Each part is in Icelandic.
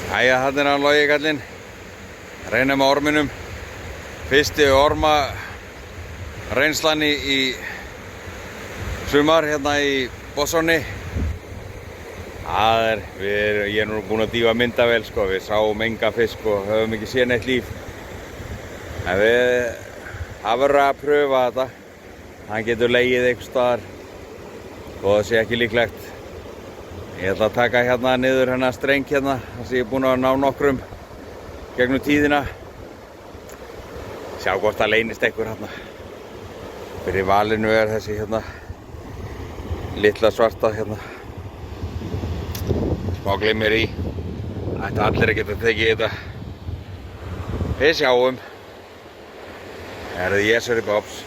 Æja, þarna hann Logi kallinn. Reyna með orminum. Fyrsti orma reynslan í sumar hérna í Botssoni. Ég er nú búinn að dýfa myndavél sko. Við sáum enga fisk og höfum ekki séð neitt líf. En það verður að pröfa þetta. Hann getur legið einhvers staðar og það sé ekki líklegt. Ég ætla að taka hérna niður hennar streng hérna, þar sem ég er búinn að ná nokkrum gegnum tíðina. Sjá hvort það leynist einhver hérna. Fyrir valinu er þessi hérna litla svarta hérna. Smá glimmir í. Ættu allir að geta tekið þetta. Við sjáum. Jesuri Bobs.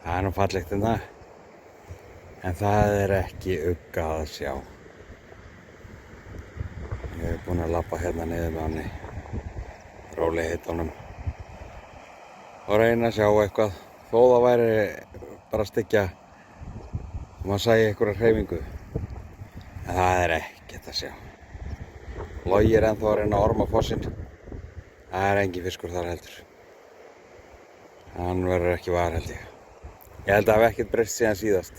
Það er nú fallegt en það er ekki ugga að sjá. Ég hef búinn að labba hérna niður með hann í rólegheitunum og reyna að sjá eitthvað, þó það væri bara að styggja og maður sæi einhverja hreyfingu. En það er ekkert að sjá. Logi er ennþá að reyna að orma fossinn. Það er engin fiskur þar heldur. Hann verður ekki var held ég. Ég held að það hafi ekkert breyst síðan síðast.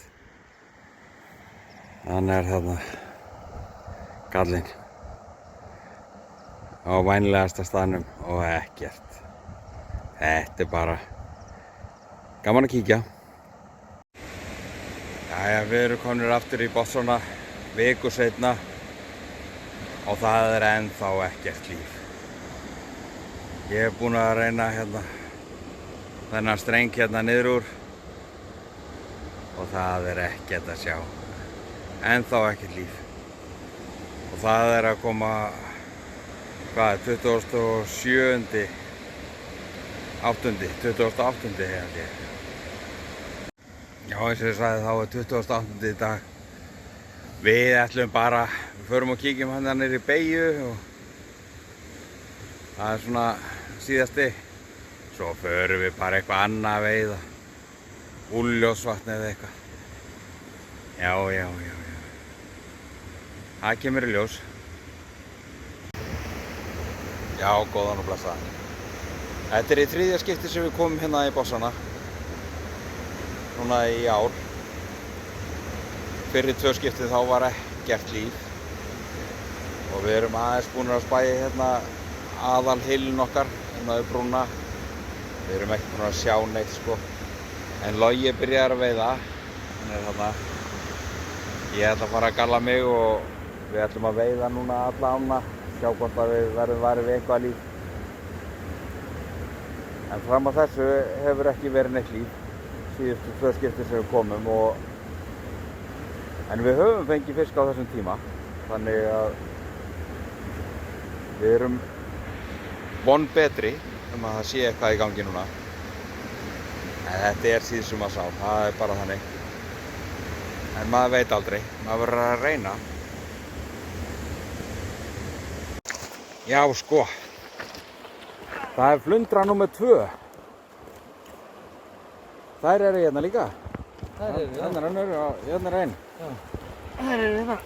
Hann er þarna kallinn á vænlegasta staðnum og ekkert. Þetta er bara gaman að kíkja. Jæja, við erum komnir aftur í Botssona viku seinna og það er ennþá ekkert líf. Ég hef búinn að reyna hérna þennan streng hérna niður úr og það er ekkert að sjá. Ennþá ekkert líf. Og það er að koma, 27. 28. held ég. Já, eins og ég sagði þá er 28. í dag. Við ætlum bara, við förum og kíkjum hann niður í beygju og það er svona síðasti. Svo förum við bara eitthvað annað að veiða. Úljósvatn eða eitthvað. Já. Það kemur í ljós. Já, góðan og blessaðan. Þetta er í 3. skipti sem við komum hérna í Botssona. Núna í ár. Fyrir 2 skiptið þá var ekkert líf. Og við erum aðeins búin að spæja hérna aðalhylinn okkar, hérna við brúna. Við erum ekki búin að sjá neitt sko. En Logi byrjar að veiða. Hann er þarna. Ég ætla að fara að galla mig og við ætlum að veiða núna alla ána. Sjá hvort að við verðum varið við eitthvað líf. En fram að þessu hefur ekki verið neitt líf. Síðustu 2 skipti sem við komum en við höfum fengið fisk á þessum tíma. Þannig að við erum von betri að það sé eitthvað í gangi núna. En þetta er síðsum að sá, það er bara þannig. En maður veit aldrei, maður verður að reyna. Já sko, það er flundra nr. 2. Þær eru hérna líka. Þær eru, já. Hérna er einn. Já. Þær eru hérna.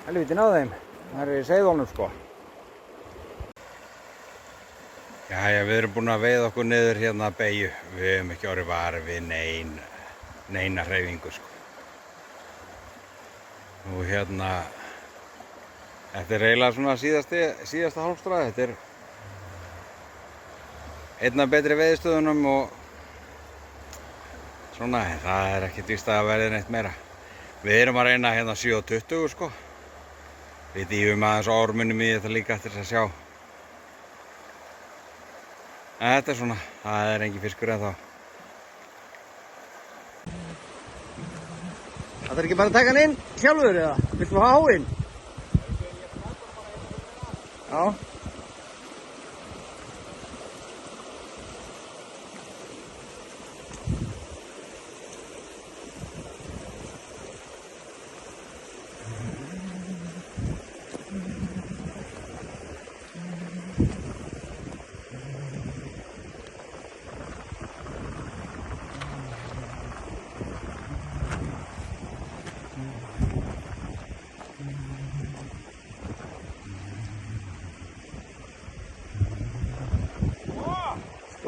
Helvítin á þeim. Þær eru í seiðólnum sko. Jæja, við erum búin að veiða okkur niður hérna að beygju. Við höfum ekki orðið varið við neina hreyfingu sko. Og hérna, þetta er eiginlega svona síðasta hálfstráð. Þetta er einn af betri veiðistöðunum og svona, það er ekkert víst að verði neitt meira. Við erum að reyna hérna 7.20 sko. Við dýfum aðeins á ormunum í þetta líka eftir þess að sjá. En þetta er svona, það er engin fiskur ennþá. Það er ekki bara að taka hann inn sjálfur eða? Viltu hafa háinn? Já.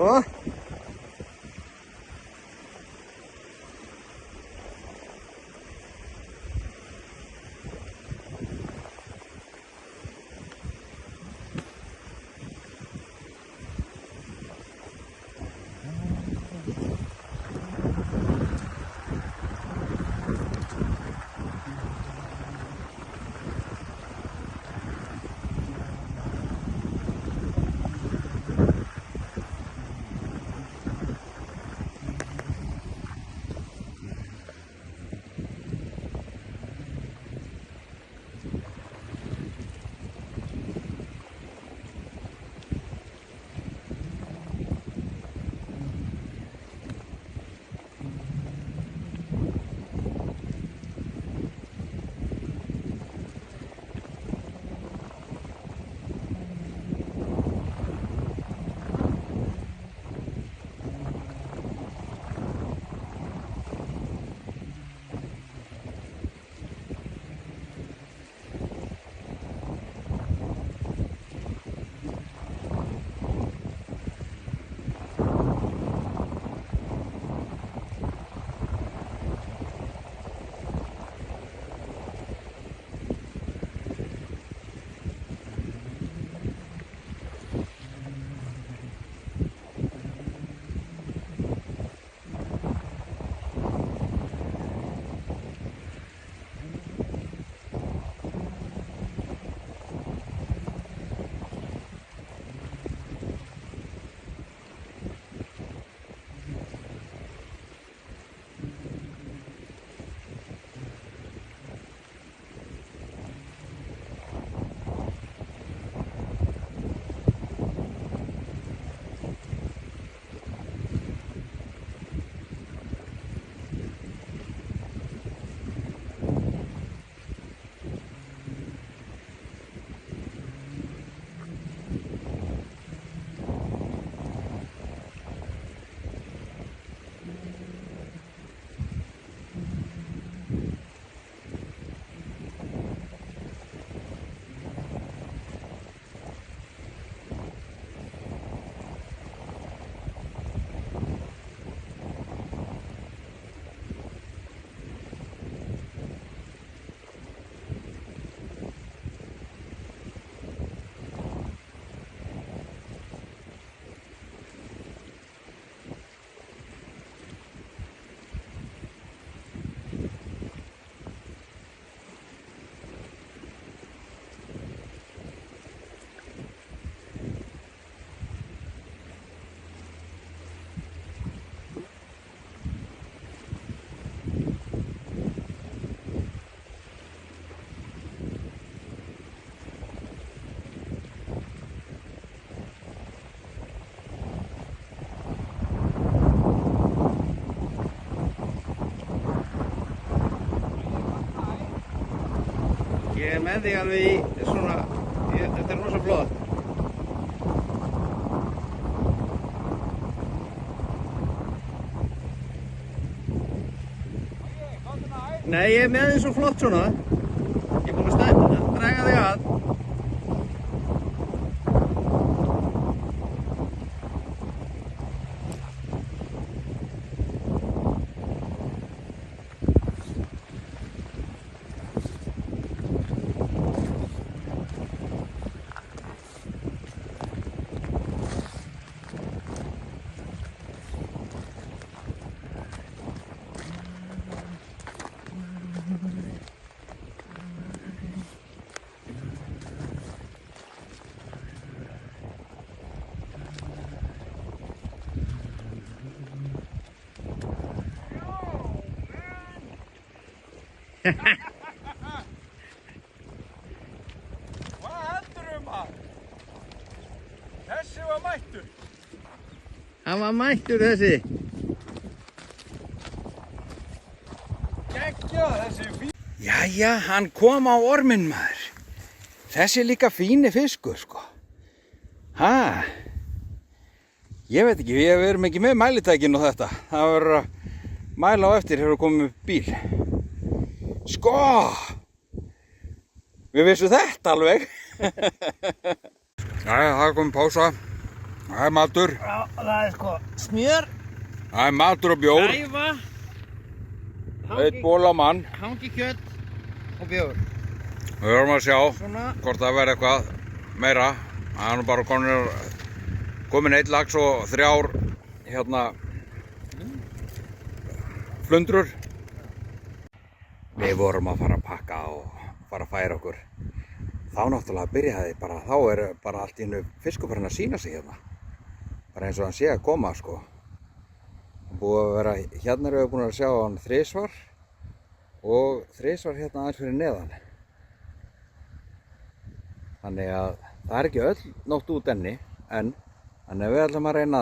Ó. Ég er með þig alveg í svona, þetta er rosa flott. Nei, ég er með þig svo flott svona. Ég er búinn að draga þig að. Hvað heldurðu maður? Þessi var mættur. Hann var mættur þessi. Gekkja þessi fín. Jæja, hann kom á orminn maður. Þessi er líka fíni fiskur sko. Ha? Ég veit ekki, við erum ekki með mælitækin og þetta. Það verður að mæla á eftir hefur komið bíl. Sko! Við vissum þetta alveg. Jæja, það er komið pása Það er matur. Já, það er sko smjör, Það er matur og bjór. æfa, Eitt ból á mann. hangikjöt og bjór. Við verðum að sjá Svona, hvort það verði eitthvað meira. Það er nú bara komin 1 lax og 3 hérna flundrur. Við vorum að fara að pakka og fara að færa okkur. Þá náttúrulega byrjaði bara, þá er bara allt í einu fiskur farin að sýna sig hérna. Bara eins og hann sé að koma sko. Búið að vera, hérna erum við búin að sjá hann 3 svar og 3 svar hérna aðeins fyrir neðan. Þannig að það er ekki öll nótt út enni, en þannig að við ætlum að reyna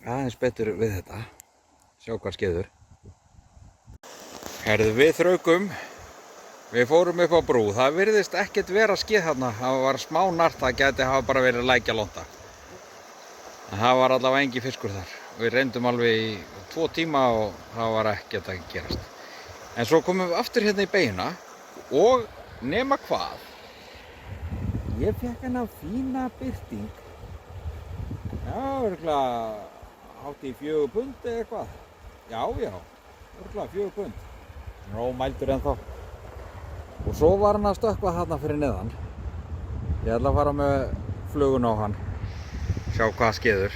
aðeins betur við þetta, sjá hvað skeður. Herðu, við þraukum, við fórum upp á brú, það virðist ekkert vera skeið þarna, það var smá nart, það gæti hafa bara verið lækjalónda. En það var allavega engi fiskur þar. Við reyndum alveg í 2 tíma og það var ekkert að gerast. En svo komum við aftur hérna í beina og nema hvað? Ég fekk hérna fína birting. Já, örugglega hátt í 4 pund eða eitthvað. Já, örugglega 4 pund. Það er ómældur ennþá. Og svo var hann að stökkva þarna fyrir neðan. Ég ætla að fara með flugun á hann. Sjá hvað skeður.